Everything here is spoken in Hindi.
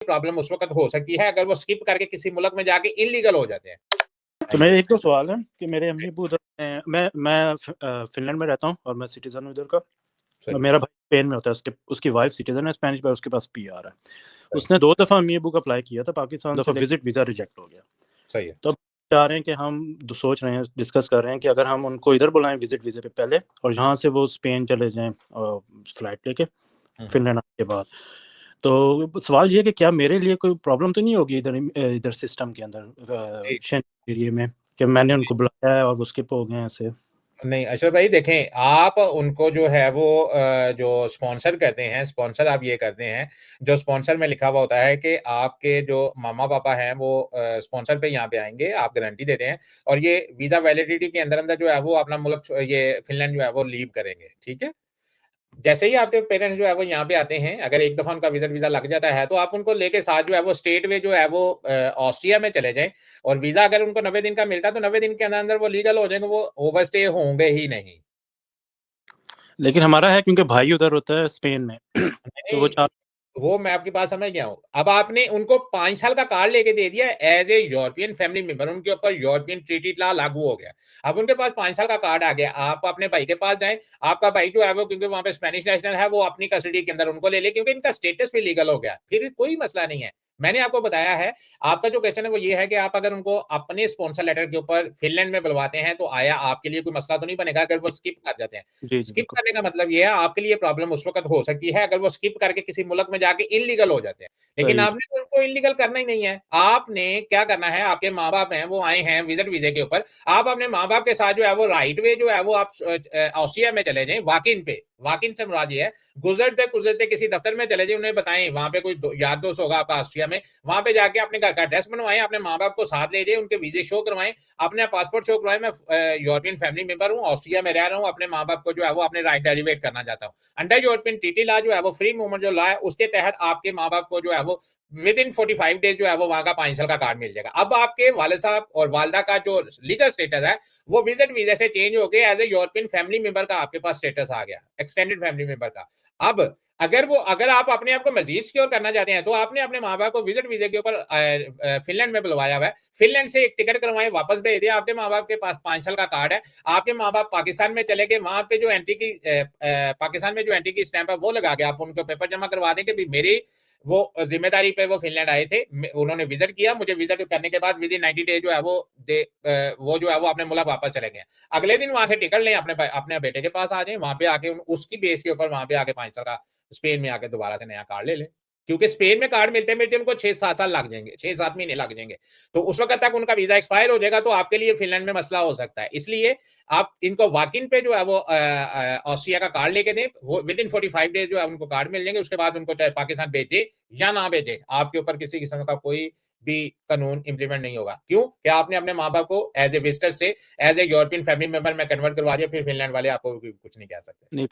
प्रॉब्लम उस वक्त हो सकती है अगर वो स्किप करके किसी मुल्क में जाके इलीगल हो जाते हैं। तो मेरे एक दो सवाल हैं कि मेरे अम्मी अबू उधर मैं फिनलैंड में रहता हूँ और मैं सिटीजन हूँ इधर का। और मेरा भाई स्पेन में होता है, उसकी वाइफ सिटीजन है स्पेनिश पर, उसके पास पीआर है। उसने 2 दफ़ा अम्मी अबू का अप्लाई किया था पाकिस्तान से, विजिट वीज़ा रिजेक्ट हो गया। सही है। तो चाह रहे हैं कि हम सोच रहे हैं, डिस्कस कर रहे हैं कि अगर हम उनको इधर बुलाएं विजिट वीज़े पे पहले और यहाँ से वो स्पेन चले जाएं फ्लाइट लेके फिनलैंड आने के बाद। तो सवाल ये है कि क्या मेरे लिए कोई प्रॉब्लम तो नहीं होगी इधर सिस्टम के अंदर शेंजन एरिया में कि मैंने उनको बुलाया है और वो स्किप हो गए हैं ऐसे? नहीं अशरफ भाई देखें, आप उनको जो है वो जो स्पॉन्सर करते हैं, स्पॉन्सर आप ये करते हैं, जो स्पॉन्सर में लिखा हुआ होता है कि आपके जो मामा पापा हैं वो स्पॉन्सर पे यहाँ पे आएंगे, आप गारंटी देते हैं और ये वीजा वैलिडिटी के अंदर अंदर जो है वो अपना मुल्क ये फिनलैंड जो है वो लीव करेंगे। ठीक है, जैसे ही आपके पेरेंट्स जो है वो यहाँ पे आते हैं, अगर एक दफा उनका विजिट वीजा लग जाता है तो आप उनको लेके साथ जो है वो स्टेट वे जो है वो ऑस्ट्रिया में चले जाएं और वीजा अगर उनको 90 दिन का मिलता है तो 90 दिन के अंदर अंदर वो लीगल हो जाएंगे, वो ओवरस्टे होंगे ही नहीं। लेकिन हमारा है क्योंकि भाई उधर होता है स्पेन में तो नहीं, वो मैं आपकी बात समझ गया हूँ। अब आपने उनको 5 साल का कार्ड लेके दे दिया as a European family member, उनके ऊपर यूरोपियन ट्रीटी लॉ लागू हो गया। अब उनके पास 5 साल का कार्ड आ गया, आप अपने भाई के पास जाएं, आपका भाई जो है वो क्योंकि वहां पे स्पेनिश नेशनल है वो अपनी कस्टडी के अंदर उनको ले ले, क्योंकि इनका स्टेटस भी लीगल हो गया, फिर कोई मसला नहीं है। मैंने आपको बताया है, आपका जो क्वेश्चन है वो ये है कि आप अगर उनको अपने स्पॉन्सर लेटर के ऊपर फिनलैंड में बुलवाते हैं तो आया आपके लिए कोई मसला तो नहीं बनेगा अगर वो स्किप कर जाते हैं। जी स्किप करने का मतलब ये है आपके लिए प्रॉब्लम उस वक्त हो सकती है अगर वो स्किप करके किसी मुल्क में जाके इलीगल हो जाते हैं, लेकिन आपने तो उनको इलीगल करना ही नहीं है। आपने क्या करना है, आपके माँ बाप हैं वो आए हैं विजिट वीजे के ऊपर, आप अपने माँ बाप के साथ जो है वो राइट वे जो है वो आप ऑस्ट्रिया में चले जाएं, वाकिन पे, वाकिन से मुराद ये है गुजरते किसी दफ्तर में चले जाए, उन्हें बताएं वहां पे कोई यार दोस्त होगा आपका ऑस्ट्रिया में, वहां पे जाके अपने घर का एड्रेस बनवाएं, अपने माँ बाप को साथ ले जाए, उनके वीजे शो करवाएं, अपने पासपोर्ट शो करवाएं, मैं यूरोपियन फैमिली मेंबर हूँ, ऑस्ट्रिया में रह रहा हूँ, अपने माँ बाप को जो है वो अपने राइट डेरिवेट करना चाहता हूँ। अंडर यूरोपियन ट्रीटी लॉ जो है वो फ्री मूवमेंट जो लॉ है उसके तहत आपके माँ बाप को जो है वो विद इन 45 डेज जो है वो वहां का 5 साल का कार्ड मिल जाएगा। अब आपके वाले साहब और वालदा का जो लीगल स्टेटस है वो विजिट वीजा से चेंज हो गया, as a European family member का आपके पास स्टेटस आ गया, एक्सटेंडेड फैमिली मेंबर का। अब अगर आप अपने आप को मजीद सिक्योर करना चाहते हैं तो आपने अपने माँ बाप को विजिट वीजे के ऊपर फिनलैंड में बुलवाया हुआ है, फिनलैंड से एक टिकट करवाएं, वापस भेज दिया, आपके माँ बाप के पास 5 साल का कार्ड है, आपके माँ बाप पाकिस्तान में चले गए, वहां पे जो एंट्री की पाकिस्तान में जो एंट्री की स्टैंप है वो लगा के आप उनको पेपर जमा करवा दें कि भी मेरी वो जिम्मेदारी पे वो फिनलैंड आए थे, उन्होंने विजिट किया, मुझे विजिट करने के बाद विद इन 90 डेज जो है वो जो है वो अपने मुल्क वापस चले गए। अगले दिन वहां से टिकट लें, अपने बेटे के पास आ जाए, वहां पे आके उसकी बेस के ऊपर वहां पे आके 5 साल का स्पेन में आके दोबारा से नया कार्ड ले लें, क्योंकि स्पेन में कार्ड मिलते मिलते उनको 6-7 साल लग जाएंगे, 6-7 महीने लग जाएंगे, तो उस वक्त तक उनका वीजा एक्सपायर हो जाएगा, तो आपके लिए फिनलैंड में मसला हो सकता है। इसलिए आप इनको वॉकिन पे जो है वो ऑस्ट्रिया का कार्ड लेके दें, वो विद इन 45 डेज जो है उनको कार्ड मिल जाएंगे, उसके बाद उनको चाहे पाकिस्तान भेजे या ना भेजे आपके ऊपर किसी किस्म का कोई भी कानून इंप्लीमेंट नहीं होगा। क्यों? क्या आपने अपने माँ बाप को एज ए विजिटर से as a European family member में कन्वर्ट करवा दिया, फिर फिनलैंड वाले आपको कुछ नहीं कह सकते।